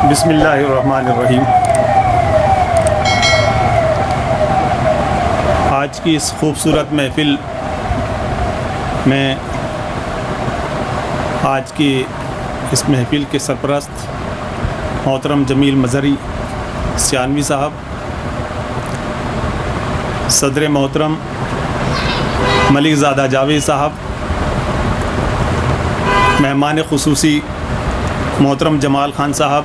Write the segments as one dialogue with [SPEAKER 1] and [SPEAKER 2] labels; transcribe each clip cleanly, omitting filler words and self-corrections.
[SPEAKER 1] بسم اللہ الرحمن الرحیم۔ آج کی اس خوبصورت محفل میں آج کی اس محفل کے سرپرست محترم جمیل مظہری سیانوی صاحب، صدر محترم ملک زادہ جاوید صاحب، مہمان خصوصی محترم جمال خان صاحب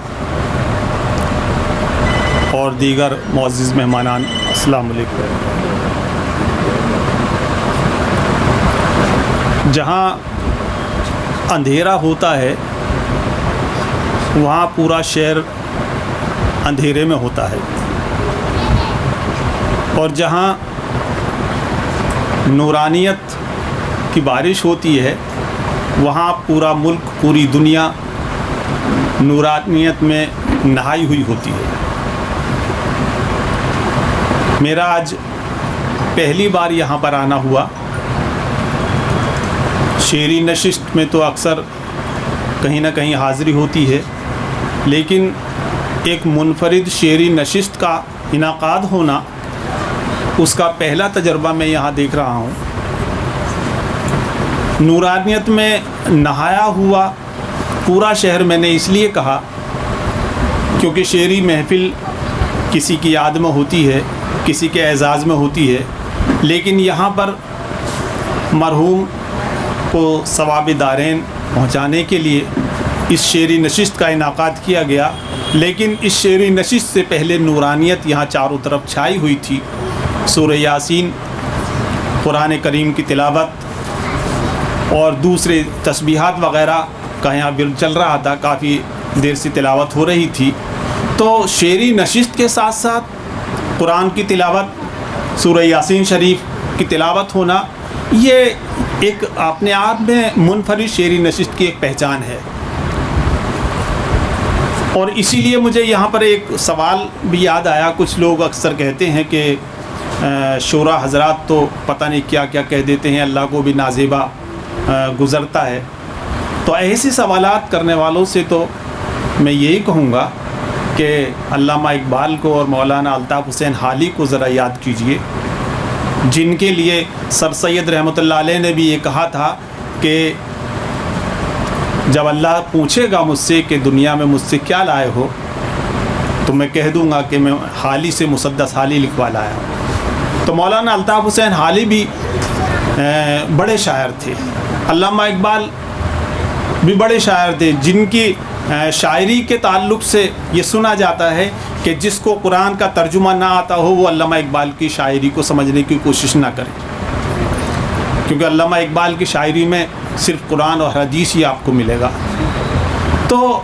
[SPEAKER 1] اور دیگر معزز مہمانان، السلام علیکم۔ جہاں اندھیرا ہوتا ہے وہاں پورا شہر اندھیرے میں ہوتا ہے، اور جہاں نورانیت کی بارش ہوتی ہے وہاں پورا ملک، پوری دنیا نورانیت میں نہائی ہوئی ہوتی ہے۔ میرا آج پہلی بار یہاں پر آنا ہوا۔ شعری نشست میں تو اکثر کہیں نہ کہیں حاضری ہوتی ہے، لیکن ایک منفرد شعری نشست کا انعقاد ہونا، اس کا پہلا تجربہ میں یہاں دیکھ رہا ہوں۔ نورانیت میں نہایا ہوا پورا شہر میں نے اس لیے کہا کیونکہ شعری محفل کسی کی یاد میں ہوتی ہے، کسی کے اعزاز میں ہوتی ہے، لیکن یہاں پر مرحوم کو ثواب دارین پہنچانے کے لیے اس شعری نشست کا انعقاد کیا گیا۔ لیکن اس شعری نشست سے پہلے نورانیت یہاں چاروں طرف چھائی ہوئی تھی۔ سورہ یاسین، قرآن کریم کی تلاوت اور دوسرے تسبیحات وغیرہ کا یہاں بل چل رہا تھا، کافی دیر سے تلاوت ہو رہی تھی۔ تو شعری نشست کے ساتھ ساتھ قرآن کی تلاوت، سورہ یاسین شریف کی تلاوت ہونا، یہ ایک اپنے آپ میں منفرد شعری نشست کی ایک پہچان ہے۔ اور اسی لیے مجھے یہاں پر ایک سوال بھی یاد آیا۔ کچھ لوگ اکثر کہتے ہیں کہ شعراء حضرات تو پتہ نہیں کیا کیا کہہ دیتے ہیں، اللہ کو بھی نازیبا گزرتا ہے۔ تو ایسے سوالات کرنے والوں سے تو میں یہی کہوں گا کہ علامہ اقبال کو اور مولانا الطاف حسین حالی کو ذرا یاد کیجئے، جن کے لیے سر سید رحمۃ اللہ علیہ نے بھی یہ کہا تھا کہ جب اللہ پوچھے گا مجھ سے کہ دنیا میں مجھ سے کیا لائے ہو، تو میں کہہ دوں گا کہ میں حالی سے مسدس حالی لکھوا لایا ہوں۔ تو مولانا الطاف حسین حالی بھی بڑے شاعر تھے، علامہ اقبال بھی بڑے شاعر تھے، جن کی شاعری کے تعلق سے یہ سنا جاتا ہے کہ جس کو قرآن کا ترجمہ نہ آتا ہو وہ علامہ اقبال کی شاعری کو سمجھنے کی کوشش نہ کرے، کیونکہ علامہ اقبال کی شاعری میں صرف قرآن اور حدیث ہی آپ کو ملے گا۔ تو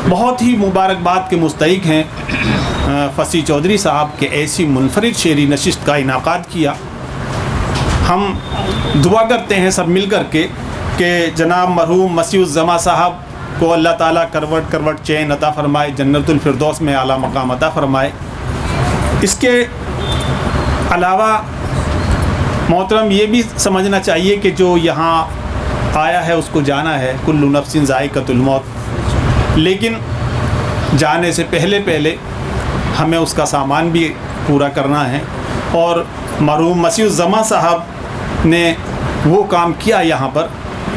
[SPEAKER 1] بہت ہی مبارکباد کے مستحق ہیں فصیح چودھری صاحب کے ایسی منفرد شعری نشست کا انعقاد کیا۔ ہم دعا کرتے ہیں سب مل کر کے کہ جناب مرحوم مسیح الزماں صاحب کو اللہ تعالیٰ کروٹ کروٹ چین عطا فرمائے، جنت الفردوس میں اعلیٰ مقام عطا فرمائے۔ اس کے علاوہ محترم یہ بھی سمجھنا چاہیے کہ جو یہاں آیا ہے اس کو جانا ہے، کل نفس ذائقۃ الموت، لیکن جانے سے پہلے ہمیں اس کا سامان بھی پورا کرنا ہے۔ اور مرحوم مسیح الزماں صاحب نے وہ کام کیا یہاں پر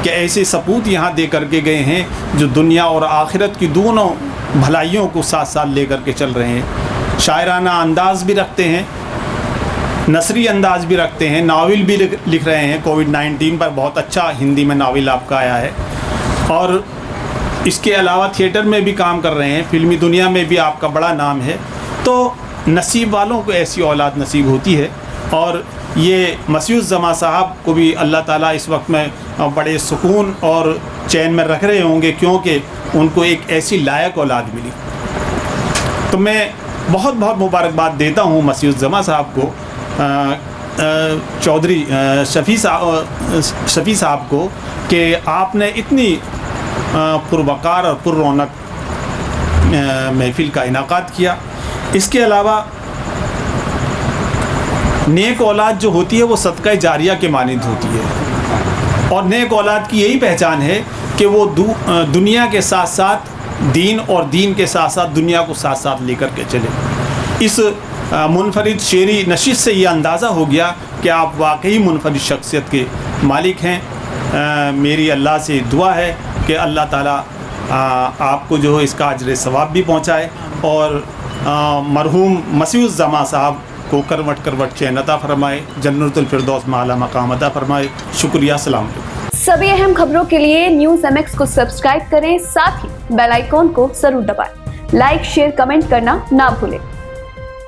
[SPEAKER 1] کہ ایسے سپوت یہاں دے کر کے گئے ہیں جو دنیا اور آخرت کی دونوں بھلائیوں کو ساتھ ساتھ لے کر کے چل رہے ہیں۔ شاعرانہ انداز بھی رکھتے ہیں، نثری انداز بھی رکھتے ہیں، ناول بھی لکھ رہے ہیں۔ کووڈ-19 پر بہت اچھا ہندی میں ناول آپ کا آیا ہے، اور اس کے علاوہ تھیٹر میں بھی کام کر رہے ہیں، فلمی دنیا میں بھی آپ کا بڑا نام ہے۔ تو نصیب والوں کو ایسی اولاد نصیب ہوتی ہے، اور یہ مسیح الزماں صاحب کو بھی اللہ تعالیٰ اس وقت میں بڑے سکون اور چین میں رکھ رہے ہوں گے، کیونکہ ان کو ایک ایسی لائق اولاد ملی۔ تو میں بہت بہت مبارکباد دیتا ہوں مسیح الزماں صاحب کو، چودھری شفیع صاحب کو، کہ آپ نے اتنی پروقار اور پر رونق محفل کا انعقاد کیا۔ اس کے علاوہ نیک اولاد جو ہوتی ہے وہ صدقہ جاریہ کے مانند ہوتی ہے، اور نیک اولاد کی یہی پہچان ہے کہ وہ دنیا کے ساتھ ساتھ دین اور دین کے ساتھ ساتھ دنیا کو ساتھ ساتھ لے کر کے چلے. اس منفرد شعری نشست سے یہ اندازہ ہو گیا کہ آپ واقعی منفرد شخصیت کے مالک ہیں. میری اللہ سے دعا ہے کہ اللہ تعالیٰ آپ کو جو ہے اس کا اجر ثواب بھی پہنچائے اور مرحوم مسیح الزمان صاحب کو کروٹ کروٹ چین عطا فرمائے, جنت الفردوس میں اعلیٰ مقام عطا فرمائے. شکریہ. السلام علیکم.
[SPEAKER 2] سبھی اہم خبروں کے لیے نیوز MX کو سبسکرائب کریں, ساتھ ہی بیل آئیکن کو ضرور دبائیں. لائک, شیئر, کمنٹ کرنا نہ بھولیں.